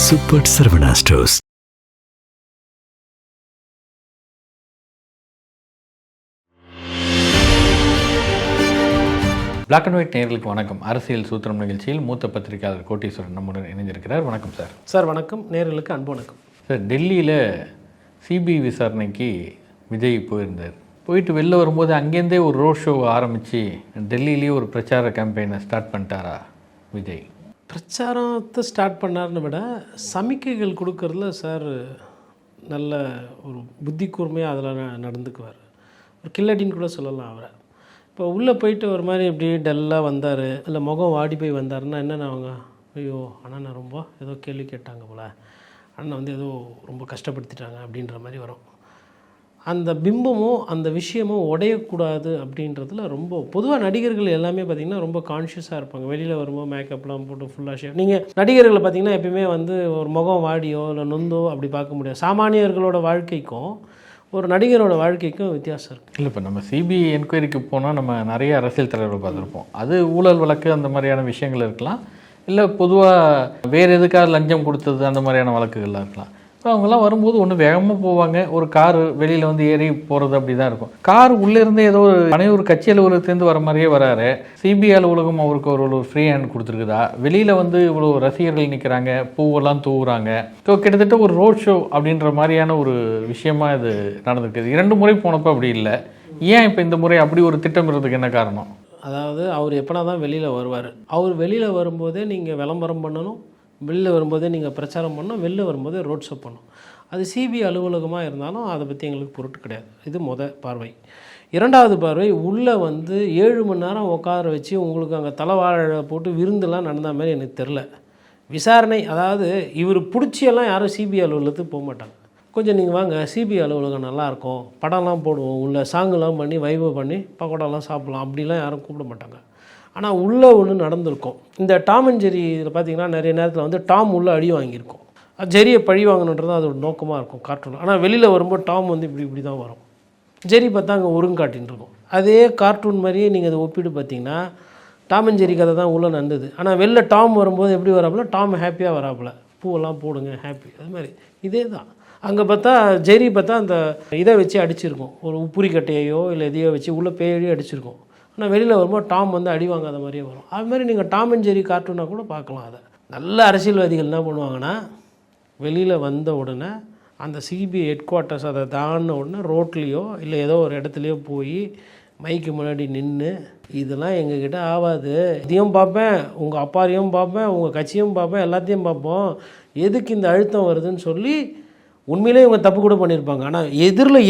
Super Saravana stores. Black and white நேயர்களுக்கு வணக்கம். அரசியல் சூத்திரம் நிகழ்ச்சியில் மூத்த பத்திரிகையாளர் கோட்டீஸ்வரன் நம்முடன் இணைந்திருக்கிறார். வணக்கம் சார். சார் வணக்கம். நேயர்களுக்கு அன்பு வணக்கம். சார், டெல்லியில் சிபிஐ விசாரணைக்கு விஜய் போயிருந்தார். போயிட்டு வெளில வரும்போது அங்கேருந்தே ஒரு ரோட் ஷோ ஆரம்பித்து டெல்லியிலேயே ஒரு பிரச்சார கேம்பெயினை ஸ்டார்ட் பண்ணிட்டாரா விஜய்? பிரச்சாரத்தை ஸ்டார்ட் பண்ணார்னு விட சமிக்கைகள் கொடுக்கறதுல சார் நல்ல ஒரு புத்தி கூர்மையாக அதில் நடந்துக்குவார். ஒரு கில்லடின்னு கூட சொல்லலாம் அவரை. இப்போ உள்ளே போயிட்டு ஒரு மாதிரி இப்படி டல்லாக வந்தார், இல்லை முகம் வாடி போய் வந்தாருன்னா என்னென்ன அவங்க, ஐயோ அண்ணா ரொம்ப ஏதோ கேள்வி கேட்டாங்க போல், அண்ணன் வந்து ஏதோ ரொம்ப கஷ்டப்படுத்திட்டாங்க அப்படின்ற மாதிரி வரும். அந்த பிம்பமும் அந்த விஷயமும் உடையக்கூடாது அப்படின்றதுல ரொம்ப பொதுவாக நடிகர்கள் எல்லாமே பார்த்திங்கன்னா ரொம்ப கான்ஷியஸாக இருப்பாங்க. வெளியில் வரும்போது மேக்கப்லாம் போட்டு ஃபுல்லாக ஷேவ். நீங்கள் நடிகர்களை பார்த்திங்கன்னா எப்பயுமே வந்து ஒரு முகம் வாடியோ இல்லை நொந்தோ அப்படி பார்க்க முடியாது. சாமானியர்களோட வாழ்க்கைக்கும் ஒரு நடிகரோட வாழ்க்கைக்கும் வித்தியாசம் இருக்குது. இல்லை, இப்போ நம்ம சிபிஐ என்கொயரிக்கு போனால் நம்ம நிறைய அரசியல் தலைவர்கள் பார்த்துருப்போம். அது ஊழல் வழக்கு அந்த மாதிரியான விஷயங்கள் இருக்கலாம், இல்லை பொதுவாக வேறு எதுக்காக லஞ்சம் கொடுத்தது அந்த மாதிரியான வழக்குகள்லாம் இருக்கலாம். இப்போ அவங்கெல்லாம் வரும்போது ஒன்று வேகமாக போவாங்க, ஒரு காரு வெளியில் வந்து ஏறி போகிறது அப்படி தான் இருக்கும். கார் உள்ளேருந்து ஏதோ ஒரு அனைவரு கட்சி அலுவலகத்துலேருந்து வர மாதிரியே வராரு. சிபிஐ அலுவலகம் அவருக்கு ஒரு ஃப்ரீ ஹேண்ட் கொடுத்துருக்குதா? வெளியில் வந்து இவ்வளோ ரசிகர்கள் நிற்கிறாங்க, பூவெல்லாம் தூவுறாங்க. ஸோ கிட்டத்தட்ட ஒரு ரோட் ஷோ அப்படின்ற மாதிரியான ஒரு விஷயமா இது நடந்துருக்குது. 2 முறை போனப்போ அப்படி இல்லை. ஏன் இப்போ இந்த முறை அப்படி ஒரு திட்டமிடுறதுக்கு என்ன காரணம்? அதாவது அவர் எப்போனா தான் வெளியில் வருவார். அவர் வெளியில் வரும்போதே நீங்கள் விளம்பரம் பண்ணணும், வெளில வரும்போதே நீங்கள் பிரச்சாரம் பண்ணணும், வெளில வரும்போதே ரோட் ஷோ பண்ணணும். அது சிபிஐ அலுவலகமாக இருந்தாலும் அதை பற்றி எங்களுக்கு பொருட்டு கிடையாது. இது பார்வை. 2வது பார்வை, உள்ளே வந்து 7 மணி நேரம் உட்கார வச்சு உங்களுக்கு அங்கே தலைவாழை போட்டு விருந்துலாம் நடந்த மாதிரி எனக்கு தெரில. விசாரணை, அதாவது இவர் பிடிச்சியெல்லாம் யாரும் சிபிஐ அலுவலகத்துக்கு போக மாட்டாங்க. கொஞ்சம் நீங்கள் வாங்க, சிபிஐ அலுவலகம் நல்லாயிருக்கும், படம்லாம் போடுவோம், உள்ள சாங்குலாம் பண்ணி வைபவ் பண்ணி பக்கோடாலாம் சாப்பிட்லாம், அப்படிலாம் யாரும் கூப்பிட மாட்டாங்க. ஆனால் உள்ளே ஒன்று நடந்திருக்கும். இந்த டாம் அண்ட் ஜெரி இதில் பார்த்திங்கன்னா நிறைய நேரத்தில் வந்து டாம் உள்ளே அடி வாங்கியிருக்கும். ஜெரியை பழி வாங்கணுன்றது அதோட நோக்கமாக இருக்கும் கார்ட்டூனில். ஆனால் வெளியில் வரும்போது டாம் வந்து இப்படி தான் வரும், ஜெரி பார்த்தா அங்கே ஒருங்காட்டின்னு இருக்கும். அதே கார்ட்டூன் மாதிரியே நீங்கள் அதை ஒப்பிட்டு பார்த்தீங்கன்னா டாம் அண்ட் ஜெரி கதை தான் உள்ளே நடந்தது. ஆனால் வெளில டாம் வரும்போது எப்படி வராப்புல, டாம் ஹாப்பியாக வராப்புல, பூவெல்லாம் போடுங்க ஹாப்பி, அது மாதிரி இதே தான். அங்கே பார்த்தா ஜெரி பார்த்தா அந்த இதை வச்சு அடிச்சிருக்கும், ஒரு உப்புரி கட்டையோ இல்லை எதையோ வச்சு உள்ளே பேயோ அடிச்சிருக்கும். ஆனால் வெளியில் வரும்போது டாம் வந்து அடி வாங்காத மாதிரியே வரும். அது மாதிரி நீங்கள் டாம் அண்ட் ஜெரி கார்ட்டூனாக கூட பார்க்கலாம். அதை நல்ல அரசியல்வாதிகள் என்ன பண்ணுவாங்கன்னா, வெளியில் வந்த உடனே அந்த சிபிஐ ஹெட் குவார்ட்டர்ஸ் அதை தாண்டின உடனே ரோட்லேயோ இல்லை ஏதோ ஒரு இடத்துலையோ போய் மைக்கு முன்னாடி நின்று, இதெல்லாம் எங்ககிட்ட ஆகாது, இதையும் பார்ப்பேன், உங்கள் அப்பாரையும் பார்ப்பேன், உங்கள் கட்சியும் பார்ப்பேன், எல்லாத்தையும் பார்ப்போம், எதுக்கு இந்த அழுத்தம் வருதுன்னு சொல்லி உண்மையிலே இவங்க தப்பு கூட பண்ணியிருப்பாங்க. ஆனால்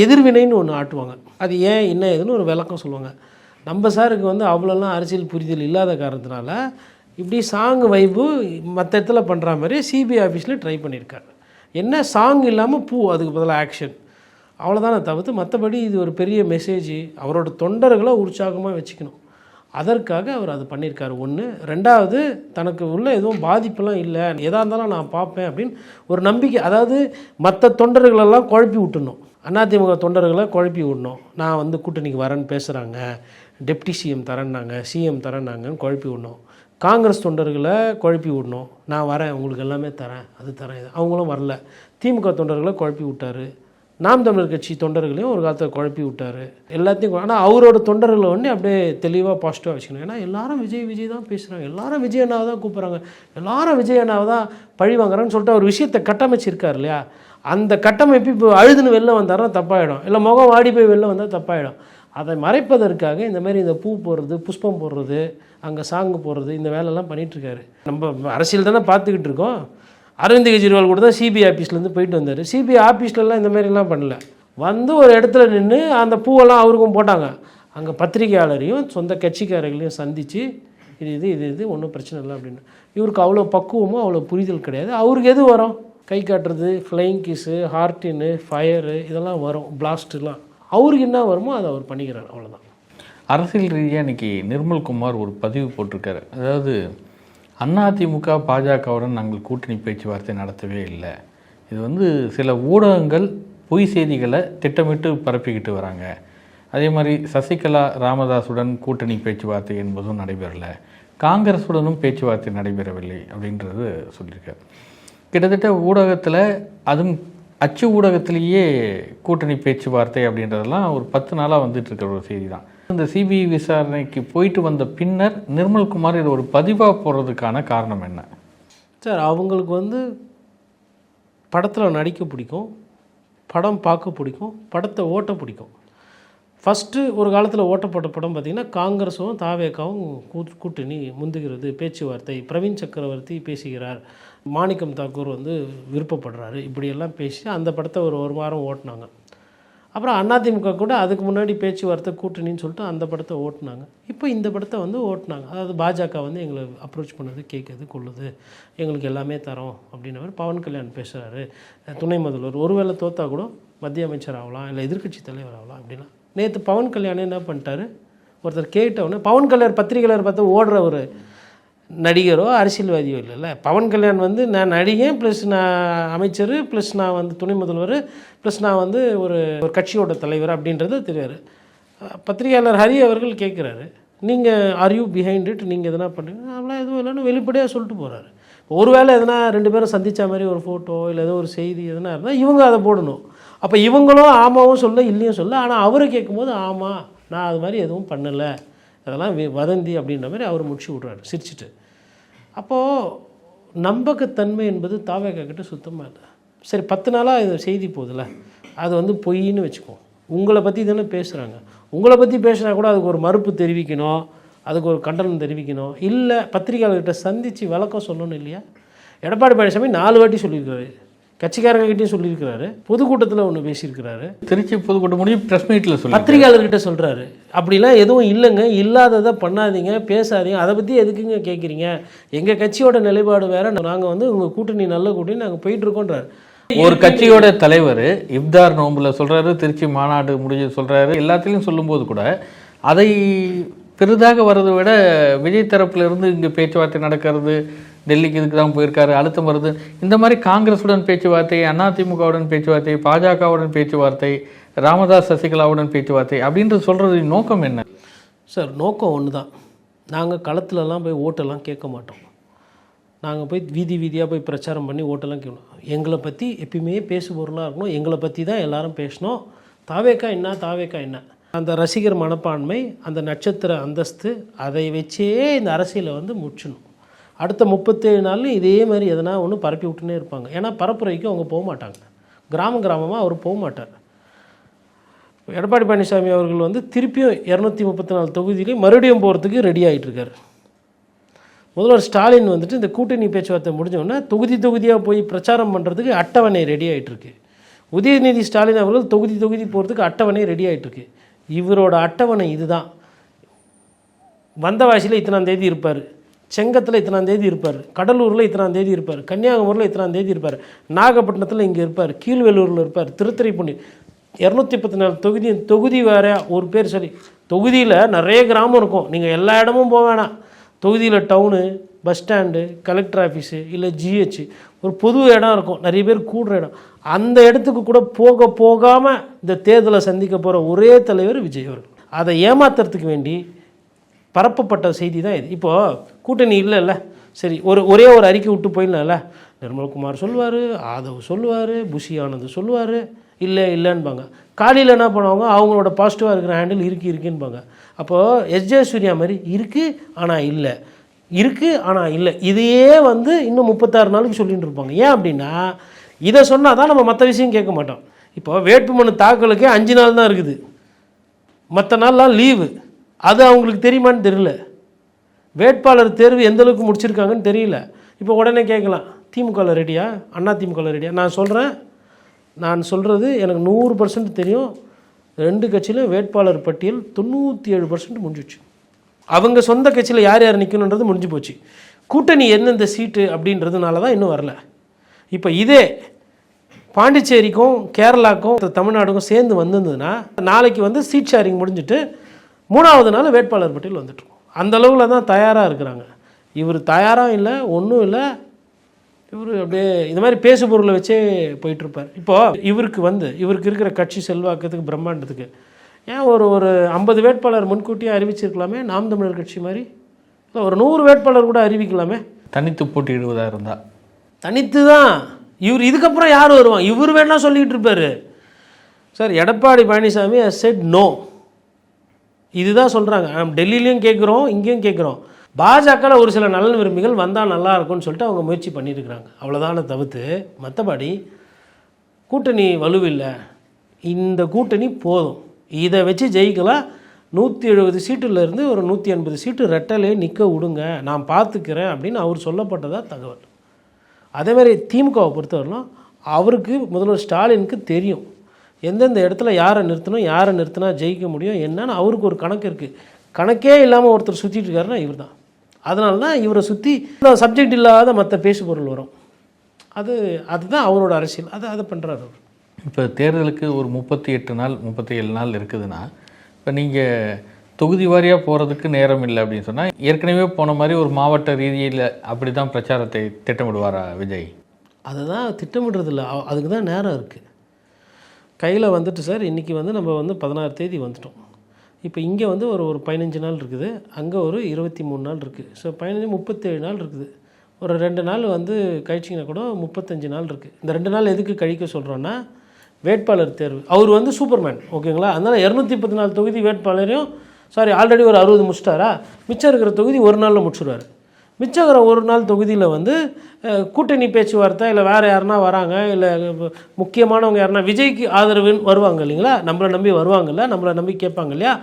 எதிர்வினைன்னு ஒன்று ஆட்டுவாங்க. அது ஏன் என்ன ஏதுன்னு ஒரு விளக்கம் சொல்லுவாங்க. நம்ம சாருக்கு வந்து அவ்வளோலாம் அரசியல் புரிதல் இல்லாத காரணத்தினால இப்படி சாங் வைப்பு மற்ற இடத்துல பண்ணுற மாதிரி சிபிஐ ஆஃபீஸில் ட்ரை பண்ணியிருக்காரு. என்ன சாங் இல்லாமல் பூ, அதுக்கு பதிலாக ஆக்ஷன், அவ்வளோதானே தவிர்த்து மற்றபடி இது ஒரு பெரிய மெசேஜ். அவரோட தொண்டர்களை உற்சாகமாக வச்சுக்கணும், அதற்காக அவர் அது பண்ணியிருக்காரு. 1. 2வது, தனக்கு உள்ள எதுவும் பாதிப்பெல்லாம் இல்லை, எதாக இருந்தாலும் நான் பார்ப்பேன் அப்படின்னு ஒரு நம்பிக்கை. அதாவது மற்ற தொண்டர்களெல்லாம் குழப்பி விட்டுணும், அதிமுக தொண்டர்களை குழப்பி விடணும். நான் வந்து கூட்டணிக்கு வரேன்னு பேசுகிறாங்க, டெப்டி சிஎம் தரேன்னாங்க, சிஎம் தரேன்னாங்கன்னு குழப்பி விடணும். காங்கிரஸ் தொண்டர்களை குழப்பி விடணும், நான் வரேன் உங்களுக்கு எல்லாமே தரேன், அது தரேன், இது. அவங்களும் வரல. திமுக தொண்டர்களை குழப்பி விட்டார். நாம் தமிழர் கட்சி தொண்டர்களையும் ஒரு காலத்தில் குழப்பி விட்டார். எல்லாத்தையும். ஆனால் அவரோட தொண்டர்களை வந்து அப்படியே தெளிவாக பாசிட்டிவாக வச்சுக்கணும். ஏன்னா எல்லாரும் விஜய் தான் பேசுகிறாங்க, எல்லாரும் விஜய் அண்ணாவை தான் கூப்பிட்றாங்க, எல்லாரும் விஜய் அண்ணாவை தான் பழி வாங்குறாங்கன்னு சொல்லிட்டு ஒரு விஷயத்தை கட்டமைச்சிருக்கார் இல்லையா? அந்த கட்டமைப்பு இப்போ அழுதுன்னு வெளில வந்தாருன்னா தப்பாயிடும், இல்லை முகம் வாடி போய் வெளில வந்தால் தப்பாயிடும். அதை மறைப்பதற்காக இந்த மாதிரி இந்த பூ போடுறது, புஷ்பம் போடுறது, அங்கே சாங்கு போடுறது, இந்த வேலையெல்லாம் பண்ணிகிட்ருக்காரு. நம்ம அரசியல் தானே பார்த்துக்கிட்டு இருக்கோம். அரவிந்த் கெஜ்ரிவால் கூட தான் சிபிஐ ஆஃபீஸ்லேருந்து போயிட்டு வந்தார். சிபிஐ ஆஃபீஸ்லலாம் இந்த மாதிரிலாம் பண்ணல. வந்து ஒரு இடத்துல நின்று அந்த பூவெல்லாம் அவருக்கும் போட்டாங்க. அங்கே பத்திரிகையாளரையும் சொந்த கட்சிக்காரர்களையும் சந்தித்து இது ஒன்றும் பிரச்சனை இல்லை அப்படின்னு. இவருக்கு அவ்வளோ பக்குவமும் அவ்வளோ புரிதல் கிடையாது. அவருக்கு எது வரும்? கை காட்டுறது, ஃப்ளைங் கிஸ்ஸு, ஹார்டின்னு, ஃபயரு, இதெல்லாம் வரும், பிளாஸ்ட்டுலாம். அவருக்கு என்ன வருமோ அதை அவர் பண்ணிக்கிறார், அவ்வளோதான். அரசியல் ரீதியாக இன்றைக்கி நிர்மல்குமார் ஒரு பதிவு போட்டிருக்காரு. அதாவது, அதிமுக பாஜகவுடன் நாங்கள் கூட்டணி பேச்சுவார்த்தை நடத்தவே இல்லை, இது வந்து சில ஊடகங்கள் பொய் செய்திகளை திட்டமிட்டு பரப்பிக்கிட்டு வராங்க, அதே மாதிரி சசிகலா ராமதாஸுடன் கூட்டணி பேச்சுவார்த்தை என்பதும் நடைபெறலை, காங்கிரஸுடனும் பேச்சுவார்த்தை நடைபெறவில்லை அப்படின்றது சொல்லியிருக்காரு. கிட்டத்தட்ட ஊடகத்தில், அதுவும் அச்சு ஊடகத்திலேயே கூட்டணி பேச்சுவார்த்தை அப்படின்றதெல்லாம் ஒரு 10 நாளாக வந்துட்டு இருக்கிற ஒரு செய்தி தான். இந்த சிபிஐ விசாரணைக்கு போயிட்டு வந்த பின்னர் நிர்மல்குமார் இது ஒரு பதிவாக போகிறதுக்கான காரணம் என்ன சார்? அவங்களுக்கு வந்து படத்தில் நடிக்க பிடிக்கும், படம் பார்க்க பிடிக்கும், படத்தை ஓட்ட பிடிக்கும். ஃபஸ்ட்டு ஒரு காலத்தில் ஓட்டப்பட்ட படம் பார்த்திங்கன்னா காங்கிரஸும் தாவேக்காவும் கூட்டணி முந்துகிறது, பேச்சுவார்த்தை, பிரவீன் சக்கரவர்த்தி பேசுகிறார், மாணிக்கம் தாக்கூர் வந்து விருப்பப்படுறாரு, இப்படியெல்லாம் பேசி அந்த படத்தை ஒரு வாரம் ஓட்டினாங்க. அப்புறம் அதிமுக கூட அதுக்கு முன்னாடி பேச்சுவார்த்தை கூட்டணின்னு சொல்லிட்டு அந்த படத்தை ஓட்டினாங்க. இப்போ இந்த படத்தை வந்து ஓட்டினாங்க. அதாவது பாஜக வந்து எங்களை அப்ரோச் பண்ணுது, கேட்குது, கொள்ளுது, எங்களுக்கு எல்லாமே தரோம் அப்படின்ற மாதிரி பவன் கல்யாண் பேசுகிறாரு. துணை முதல்வர் ஒருவேளை தோற்றா கூட மத்திய அமைச்சர் ஆகலாம், இல்லை எதிர்க்கட்சி தலைவர் ஆகலாம் அப்படின்னா. நேற்று பவன் கல்யாணம் என்ன பண்ணிட்டாரு, ஒருத்தர் கேட்டவொடனே பவன் கல்யாண் பத்திரிகையாளர் பார்த்து ஓடுற ஒரு நடிகரோ அரசியல்வாதியோ இல்லைல்ல. பவன் கல்யாண் வந்து நான் நடிகன் ப்ளஸ் நான் அமைச்சர் ப்ளஸ் நான் வந்து துணை முதல்வர் ப்ளஸ் நான் வந்து ஒரு கட்சியோட தலைவர் அப்படின்றது தெரியாது. பத்திரிகையாளர் ஹரி அவர்கள் கேட்குறாரு, நீங்கள் ஆர் யூ பிஹைண்ட் இட், நீங்கள் எதனா பண்ணுறீங்க? அதெல்லாம் எதுவும் இல்லைன்னு வெளிப்படையாக சொல்லிட்டு போகிறாரு. ஒருவேளை எதனா 2 பேரும் சந்தித்த மாதிரி ஒரு ஃபோட்டோ இல்லை ஏதோ ஒரு செய்தி எதனா இருந்தால் இவங்க அதை போடணும். அப்போ இவங்களும் ஆமாவும் சொல்ல இல்லையும் சொல்ல, ஆனால் அவரை கேட்கும்போது ஆமாம் நான் அது மாதிரி எதுவும் பண்ணலை, அதெல்லாம் வதந்தி அப்படின்ற மாதிரி அவர் முடிச்சு விட்றாரு சிரிச்சிட்டு. அப்போது நம்பகத்தன்மை என்பது தாவேக்கா கிட்ட சுத்தமாக இல்லை. சரி 10 நாளாக இது செய்தி போதில்ல, அது வந்து பொய்ன்னு வச்சுக்கோ. உங்களை பற்றி தானே பேசுகிறாங்க, உங்களை பற்றி பேசுனா கூட அதுக்கு ஒரு மறுப்பு தெரிவிக்கணும், அதுக்கு ஒரு கண்டனம் தெரிவிக்கணும், இல்லை பத்திரிகையாளர்கிட்ட சந்தித்து விளக்கம் சொல்லணும் இல்லையா? எடப்பாடி பழனிசாமி 4 வாட்டி சொல்லியிருக்காரு, கட்சிக்காரங்ககிட்டையும் சொல்லியிருக்கிறாரு, பொதுக்கூட்டத்தில் ஒன்று பேசியிருக்கிறாரு, திருச்சி பொதுக்கூட்டம் முடியும் ப்ரெஸ் மீட்டில் சொல்லி பத்திரிகையாளர்கிட்ட சொல்கிறாரு. அப்படிலாம் எதுவும் இல்லைங்க, இல்லாததை பண்ணாதீங்க, பேசாதீங்க, அதை பற்றி எதுக்குங்க கேட்குறீங்க, எங்கள் கட்சியோட நிலைப்பாடு வேறு, நாங்கள் வந்து உங்கள் கூட்டணி நல்ல கூட்டணி நாங்கள் போயிட்டுருக்கோன்றார். ஒரு கட்சியோட தலைவர் இப்தார் நோம்பில் சொல்கிறாரு, திருச்சி மாநாடு முடிஞ்சு சொல்கிறாரு, எல்லாத்துலேயும் சொல்லும்போது கூட அதை பெரிதாக வர்றதை விட விஜய் தரப்பிலிருந்து இங்கே பேச்சுவார்த்தை நடக்கிறது, டெல்லிக்கு இதுக்கு தான் போயிருக்காரு, அழுத்தம் வருது, இந்த மாதிரி காங்கிரஸுடன் பேச்சுவார்த்தை, அதிமுகவுடன் பேச்சுவார்த்தை, பாஜகவுடன் பேச்சுவார்த்தை, ராமதாஸ் சசிகலாவுடன் பேச்சுவார்த்தை அப்படின்றது சொல்கிறது நோக்கம் என்ன சார்? நோக்கம் ஒன்று தான். நாங்கள் களத்துலலாம் போய் ஓட்டெல்லாம் கேட்க மாட்டோம். நாங்கள் போய் வீதி வீதியாக போய் பிரச்சாரம் பண்ணி ஓட்டெல்லாம் கேட்கணும். எங்களை பற்றி எப்பயுமே பேசு பொருளாக இருக்கணும், எங்களை பற்றி தான் எல்லாரும் பேசணும். தாவேக்கா என்ன, தாவேக்கா என்ன, அந்த ரசிகர் மனப்பான்மை, அந்த நட்சத்திர அந்தஸ்து, அதை வச்சே இந்த அரசியலை வந்து முடிச்சணும். அடுத்த 37 நாள்லையும் இதே மாதிரி எதனா ஒன்று பரப்பி விட்டுனே இருப்பாங்க. ஏன்னா பரப்புரைக்கு அவங்க போக மாட்டாங்க, கிராமமாக அவர் போக மாட்டார். எடப்பாடி பழனிசாமி அவர்கள் வந்து திருப்பியும் 234 தொகுதியிலையும் மறுபடியும் போகிறதுக்கு ரெடி ஆகிட்டுருக்காரு. முதல்வர் ஸ்டாலின் வந்துட்டு இந்த கூட்டணி பேச்சுவார்த்தை முடிஞ்சோடனே தொகுதியாக போய் பிரச்சாரம் பண்ணுறதுக்கு அட்டவணை ரெடி ஆகிட்டுருக்கு. உதயநிதி ஸ்டாலின் அவர்கள் தொகுதி போகிறதுக்கு அட்டவணை ரெடி ஆகிட்டுருக்கு. இவரோட அட்டவணை இதுதான். வந்தவாசியில் இத்தனாம் தேதி இருப்பார், செங்கத்தில் இத்தனாம் தேதி இருப்பார், கடலூரில் இத்தனாம் தேதி இருப்பார், கன்னியாகுமரியில் இத்தனாம் தேதி இருப்பார், நாகப்பட்டினத்தில் இங்கே இருப்பார், கீழ்வேலூரில் இருப்பார், திருத்துறைப்பூண்டி 234 தொகுதி வேறு ஒரு பேர் சொல்லி. தொகுதியில் நிறைய கிராமம் இருக்கும், நீங்கள் எல்லா இடமும் போக வேணாம். தொகுதியில் town, bus stand, collector office, இல்லை ஜிஹெச், ஒரு பொது இடம் இருக்கும், நிறைய பேர் கூடுற இடம். அந்த இடத்துக்கு கூட போகாமல் இந்த தேர்தலை சந்திக்க போகிற ஒரே தலைவர் விஜய் அவர்கள். அதை ஏமாத்துறதுக்கு வேண்டி பரப்பப்பட்ட செய்தி தான் இது. இப்போது கூட்டணி இல்லைல்ல, சரி ஒரே ஒரு அறிக்கை விட்டு போயிடலாம்ல. நிர்மல்குமார் சொல்லுவார், ஆதவ் சொல்லுவார், புஷி ஆனந்த் சொல்லுவார், இல்லைன்பாங்க. காலையில் என்ன பண்ணுவாங்க, அவங்களோட பாசிட்டிவாக இருக்கிற ஹேண்டில் இருக்குன்பாங்க. அப்போது எஸ்ஜே சூர்யா மாதிரி இருக்குது ஆனால் இல்லை, இருக்குது ஆனால் இல்லை, இதையே வந்து இன்னும் 36 நாளைக்கு சொல்லிட்டு இருப்பாங்க. ஏன் அப்படின்னா இதை சொன்னால் தான் நம்ம மற்ற விஷயம் கேட்க மாட்டோம். இப்போ வேட்புமனு தாக்கலுக்கே 5 நாள் தான் இருக்குது, மற்ற நாள்லாம் லீவு. அது அவங்களுக்கு தெரியுமான்னு தெரியல. வேட்பாளர் தேர்வு எந்தளவுக்கு முடிச்சிருக்காங்கன்னு தெரியல. இப்போ உடனே கேட்கலாம், திமுகவில் ரெடியா, அதிமுகவில் ரெடியா? நான் சொல்கிறது எனக்கு 100% தெரியும். 2 கட்சியிலும் வேட்பாளர் பட்டியல் 97% முடிஞ்சிச்சு. அவங்க சொந்த கட்சியில் யார் நிற்கணுன்றது முடிஞ்சு போச்சு. கூட்டணி எந்தெந்த சீட்டு அப்படின்றதுனால தான் இன்னும் வரல. இப்போ இதே பாண்டிச்சேரிக்கும் கேரளாக்கும் தமிழ்நாடுக்கும் சேர்ந்து வந்திருந்ததுன்னா நாளைக்கு வந்து சீட் ஷேரிங் முடிஞ்சுட்டு 3ஆவது நாள் வேட்பாளர் பட்டியல் வந்துட்டுருக்கும். அந்த அளவில் தான் தயாராக இருக்கிறாங்க. இவர் தயாராக இல்லை, ஒன்றும் இல்லை, இவர் அப்படியே இந்த மாதிரி பேசு பொருளை வச்சே போயிட்டுருப்பார். இப்போது இவருக்கு இருக்கிற கட்சி செல்வாக்கத்துக்கு பிரம்மாண்டத்துக்கு ஏன் ஒரு 50 வேட்பாளர் முன்கூட்டியே அறிவிச்சிருக்கலாமே, நாம் தமிழர் கட்சி மாதிரி. இல்லை ஒரு 100 வேட்பாளர் கூட அறிவிக்கலாமே, தனித்து போட்டியிடுவதாக இருந்தால். தனித்து தான். இவர் இதுக்கப்புறம் யார் வருவான்? இவர் வேணா சொல்லிகிட்டு இருப்பார். Sir Edappadi Palaniswami has said no. இதுதான் சொல்கிறாங்க. டெல்லியிலையும் கேட்குறோம், இங்கேயும் கேட்குறோம். பாஜகவில் ஒரு சில நலன் விரும்பிகள் வந்தால் நல்லா இருக்கும்னு சொல்லிட்டு அவங்க முயற்சி பண்ணியிருக்கிறாங்க. அவ்வளோதான தவிர்த்து மற்றபடி கூட்டணி வலுவில்லை. இந்த கூட்டணி போதும், இதை வச்சு ஜெயிக்கலாம். 170 சீட்டுலேருந்து ஒரு 180 சீட்டு ரெட்டலே நிற்க விடுங்க, நான் பார்த்துக்கிறேன் அப்படின்னு அவர் சொல்லப்பட்டதா தகவல். அதேமாதிரி திமுகவை பொறுத்தவரையிலும் அவருக்கு முதல்வர் ஸ்டாலினுக்கு தெரியும் எந்தெந்த இடத்துல யாரை நிறுத்தணும், யாரை நிறுத்தினா ஜெயிக்க முடியும் என்னன்னு அவருக்கு ஒரு கணக்கு இருக்குது. கணக்கே இல்லாமல் ஒருத்தர் சுற்றிட்டு இருக்காருன்னா இவர் தான். அதனால தான் இவரை சுற்றி சப்ஜெக்ட் இல்லாத மற்ற பேசு பொருள் வரும். அதுதான் அவரோட அரசியல். அதை பண்ணுறாரு அவர். இப்போ தேர்தலுக்கு ஒரு 38 நாள் 37 நாள் இருக்குதுன்னா, இப்போ நீங்கள் தொகுதி வாரியாக போகிறதுக்கு நேரம் இல்லை அப்படின்னு சொன்னால், ஏற்கனவே போன மாதிரி ஒரு மாவட்ட ரீதியில் அப்படி தான் பிரச்சாரத்தை திட்டமிடுவாரா விஜய்? அதை தான் திட்டமிடுறதில்ல, அதுக்கு தான் நேரம் இருக்குது. கையில் வந்துட்டு சார் இன்றைக்கி நம்ம 16 தேதி வந்துட்டோம். இப்போ இங்கே ஒரு 15 நாள் இருக்குது, அங்கே ஒரு 23 நாள் இருக்குது. ஸோ 15 37 நாள் இருக்குது. ஒரு 2 நாள் கழிச்சிங்கன்னா கூட 35 நாள் இருக்குது. இந்த 2 நாள் எதுக்கு கழிக்க சொல்கிறோன்னா, வேட்பாளர் தேர்வு. அவர் சூப்பர்மேன், ஓகேங்களா? அதனால் 234 தொகுதி வேட்பாளரையும் ஆல்ரெடி ஒரு 60 முடிச்சிட்டாரா, மிச்சம் இருக்கிற தொகுதி ஒரு நாளில் முடிச்சுடுவார். மிச்சம் இருக்கிற ஒரு நாள் தொகுதியில் கூட்டணி பேச்சுவார்த்தை இல்லை வேறு யாருனா வராங்க, இல்லை முக்கியமானவங்க யாருனா விஜய்க்கு ஆதரவு வருவாங்க இல்லைங்களா, நம்மளை நம்பி வருவாங்கல்ல, நம்மளை நம்பி கேட்பாங்க இல்லையா,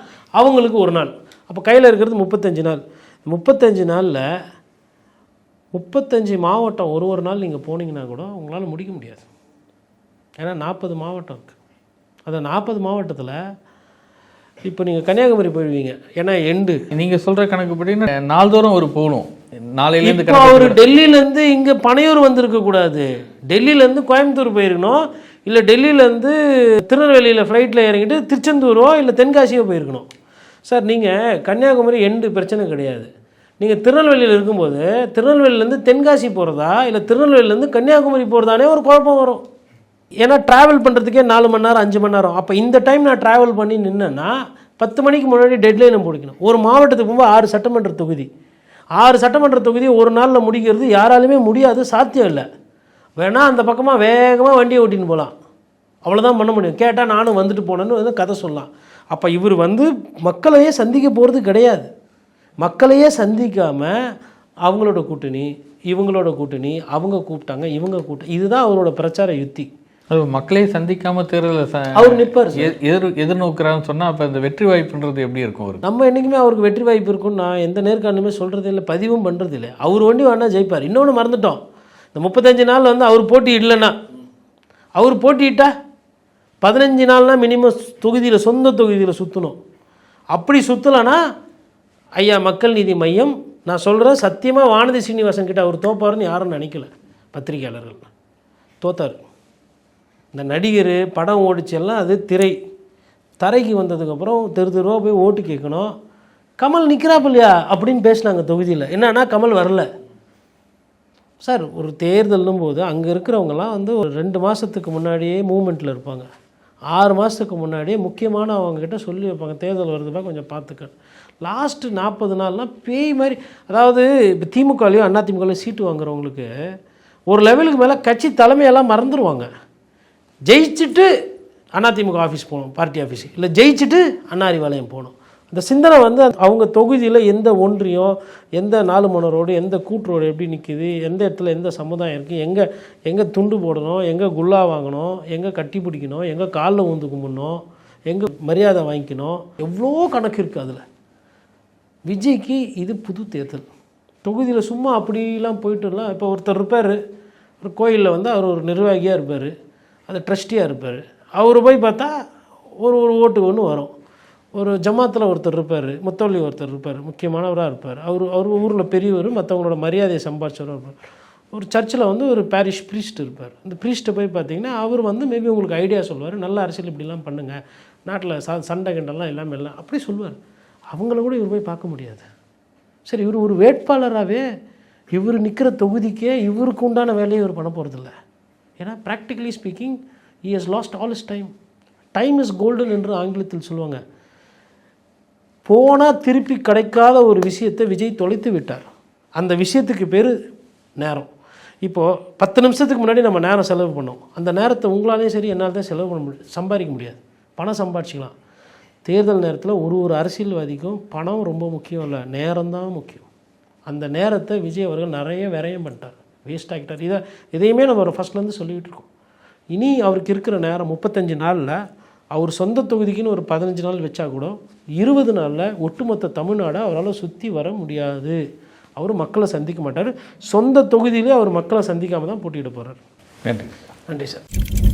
அவங்களுக்கு ஒரு நாள். அப்போ கையில் இருக்கிறது 35 நாள். 35 நாளில் 35 மாவட்டம் ஒரு நாள் நீங்கள் போனீங்கன்னா கூட உங்களால் முடிக்க முடியாது. ஏன்னா 40 மாவட்டம் இருக்குது. அந்த 40 மாவட்டத்தில் இப்போ நீங்கள் கன்னியாகுமரி போயிடுவீங்க, ஏன்னா நீங்கள் சொல்கிற கணக்குப்படி நாள்தோறும் ஒரு போகணும். நாளையிலேருந்து இப்போ அவர் டெல்லியிலேருந்து இங்கே பனையூர் வந்திருக்கக்கூடாது, டெல்லியிலேருந்து கோயம்புத்தூர் போயிருக்கணும், இல்லை டெல்லியிலேருந்து திருநெல்வேலியில் ஃப்ளைட்டில் இறங்கிட்டு திருச்செந்தூரோ இல்லை தென்காசியோ போயிருக்கணும். சார் நீங்கள் கன்னியாகுமரி பிரச்சனை கிடையாது. நீங்கள் திருநெல்வேலியில் இருக்கும்போது திருநெல்வேலியிலேருந்து தென்காசி போகிறதா இல்லை திருநெல்வேலியிலேருந்து கன்னியாகுமரி போகிறதானே ஒரு குழப்பம் வரும். ஏன்னா ட்ராவல் பண்ணுறதுக்கே 4 மணி நேரம் 5 மணி நேரம். அப்போ இந்த டைம் நான் ட்ராவல் பண்ணி நின்னேன்னா 10 மணிக்கு முன்னாடி டெட்லைனை பிடிக்கணும். ஒரு மாவட்டத்துக்கு போகும்போது 6 சட்டமன்ற தொகுதி, 6 சட்டமன்ற தொகுதி ஒரு நாளில் முடிக்கிறது யாராலுமே முடியாது, சாத்தியம் இல்லை. வேணால் அந்த பக்கமாக வேகமாக வண்டியை ஓட்டின்னு போகலாம், அவ்வளோதான் பண்ண முடியும். கேட்டால் நானும் வந்துட்டு போனேன்னு கதை சொல்லலாம். அப்போ இவர் மக்களையே சந்திக்க போகிறது கிடையாது. மக்களையே சந்திக்காமல் அவங்களோட கூட்டணி இவங்களோட கூட்டணி, அவங்க கூப்பிட்டாங்க இவங்க இதுதான் அவரோட பிரச்சார யுத்தி. அது மக்களே சந்திக்காமல் தேர்தலில் அவர் நிற்பார், எதிர்நோக்கிறான்னு சொன்னால் அப்போ இந்த வெற்றி வாய்ப்புன்றது எப்படி இருக்கும்? அவருக்கு நம்ம என்றைக்குமே அவருக்கு வெற்றி வாய்ப்பு இருக்குன்னு நான் எந்த நேர்காணலுமே சொல்கிறது இல்லை, பதிவும் பண்ணுறது இல்லை. அவர் ஒண்டி வேணா ஜெயிப்பார். இன்னொன்று மறந்துட்டோம், இந்த 35 நாள் அவர் போட்டி இல்லைன்னா, அவர் போட்டியிட்டா 15 நாள்னா மினிமம் தொகுதியில் சொந்த தொகுதியில் சுற்றணும். அப்படி சுற்றலைன்னா ஐயா மக்கள் நீதி மையம், நான் சொல்கிறேன் சத்தியமாக வானதி சீனிவாசன் கிட்ட அவர் தோப்பாருன்னு யாரும் நினைக்கல. பத்திரிகையாளர்கள் தோத்தார். இந்த நடிகர் படம் ஓடிச்செல்லாம் அது தரைக்கு வந்ததுக்கப்புறம் தெருவா போய் ஓட்டு கேட்கணும். கமல் நிற்கிறாப்பில்லையா அப்படின்னு பேசினாங்க தொகுதியில். என்னன்னா கமல் வரல. சார் ஒரு தேர்தல்னும் போது அங்கே இருக்கிறவங்கலாம் ஒரு 2 மாதத்துக்கு முன்னாடியே மூமெண்ட்டில் இருப்பாங்க, 6 மாதத்துக்கு முன்னாடியே முக்கியமான அவங்கக்கிட்ட சொல்லி வைப்பாங்க, தேர்தல் வருதுப்பா கொஞ்சம் பார்த்துக்க. லாஸ்ட்டு 40 நாள்லாம் பேய் மாதிரி. அதாவது இப்போ திமுகலையும் அதிமுகலையும் சீட்டு வாங்குறவங்களுக்கு ஒரு லெவலுக்கு மேலே கட்சி தலைமையெல்லாம் மறந்துடுவாங்க. ஜெயிச்சுட்டு அதிமுக ஆஃபீஸ் போகணும், பார்ட்டி ஆஃபீஸ், இல்லை ஜெயிச்சுட்டு அறிவாலயம் போகணும். அந்த சிந்தனை அவங்க தொகுதியில் எந்த ஒன்றியம், எந்த 4 மணி ரோடு, எந்த கூட்டு ரோடு எப்படி நிற்கிது, எந்த இடத்துல எந்த சமுதாயம் இருக்குது, எங்கே துண்டு போடணும், எங்கே குல்லா வாங்கணும், எங்கே கட்டி பிடிக்கணும், எங்கே காலில் ஊந்து கும்பிடணும், எங்கே மரியாதை வாங்கிக்கணும், எவ்வளோ கணக்கு இருக்குது அதில். விஜய்க்கு இது புது தேர்தல். தொகுதியில் சும்மா அப்படிலாம் போயிட்டுலாம். இப்போ ஒருத்தர் இருப்பார், ஒரு கோயிலில் அவர் ஒரு நிர்வாகியாக இருப்பார், அது ட்ரஸ்டியாக இருப்பார். அவர் போய் பார்த்தா ஒரு ஓட்டு ஒன்று வரும். ஒரு ஜமாத்தில் ஒருத்தர் இருப்பார், முத்தவள்ளி ஒருத்தர் இருப்பார், முக்கியமானவராக இருப்பார், அவர் ஊரில் பெரியவர், மற்றவங்களோட மரியாதையை சம்பாதிச்சவராக இருப்பார். ஒரு சர்ச்சில் ஒரு பேரிஷ் ப்ரீஸ்ட் இருப்பார். அந்த ப்ரீஸ்ட்டை போய் பார்த்தீங்கன்னா அவர் மேபி உங்களுக்கு ஐடியா சொல்லுவார், நல்ல அரசியல் இப்படிலாம் பண்ணுங்கள், நாட்டில் சண்டை கண்டெல்லாம் எல்லாமே எல்லாம் அப்படி சொல்லுவார். அவங்கள கூட இவர் போய் பார்க்க முடியாது. சரி, இவர் ஒரு வேட்பாளராகவே இவர் நிற்கிற தொகுதிக்கே இவருக்கு உண்டான வேலையை இவர் பண்ண போகிறதில்ல. ஏன்னா practically speaking he has lost all is time. Time is golden என்று ஆங்கிலத்தில் சொல்லுவாங்க. போனால் திருப்பி கிடைக்காத ஒரு விஷயத்தை விஜய் தொலைத்து விட்டார். அந்த விஷயத்துக்கு பேர் நேரம். இப்போது 10 நிமிஷத்துக்கு முன்னாடி நம்ம நேரம் செலவு பண்ணோம். அந்த நேரத்தை உங்களாலேயும் சரி என்னால் தான் செலவு பண்ண முடியும், சம்பாதிக்க முடியாது. பணம் சம்பாதிச்சிக்கலாம். தேர்தல் நேரத்தில் ஒரு அரசியல்வாதிக்கும் பணம் ரொம்ப முக்கியம் இல்லை, நேரம் தான் முக்கியம். அந்த நேரத்தை விஜய் அவர்கள் நிறைய விரயம் பண்ணிட்டார், வேஸ்ட் ஆகிட்டார். இதையுமே நம்ம ஒரு ஃபஸ்ட்லேருந்து சொல்லிகிட்டு இருக்கோம். இனி அவருக்கு இருக்கிற நேரம் 35 நாளில் அவர் சொந்த தொகுதிக்குன்னு ஒரு 15 நாள் வச்சா கூட 20 நாளில் ஒட்டுமொத்த தமிழ்நாடை அவரால் சுற்றி வர முடியாது. அவர் மக்களை சந்திக்க மாட்டார். சொந்த தொகுதியிலே அவர் மக்களை சந்திக்காமல் தான் போட்டியிட போகிறார். நன்றி. நன்றி சார்.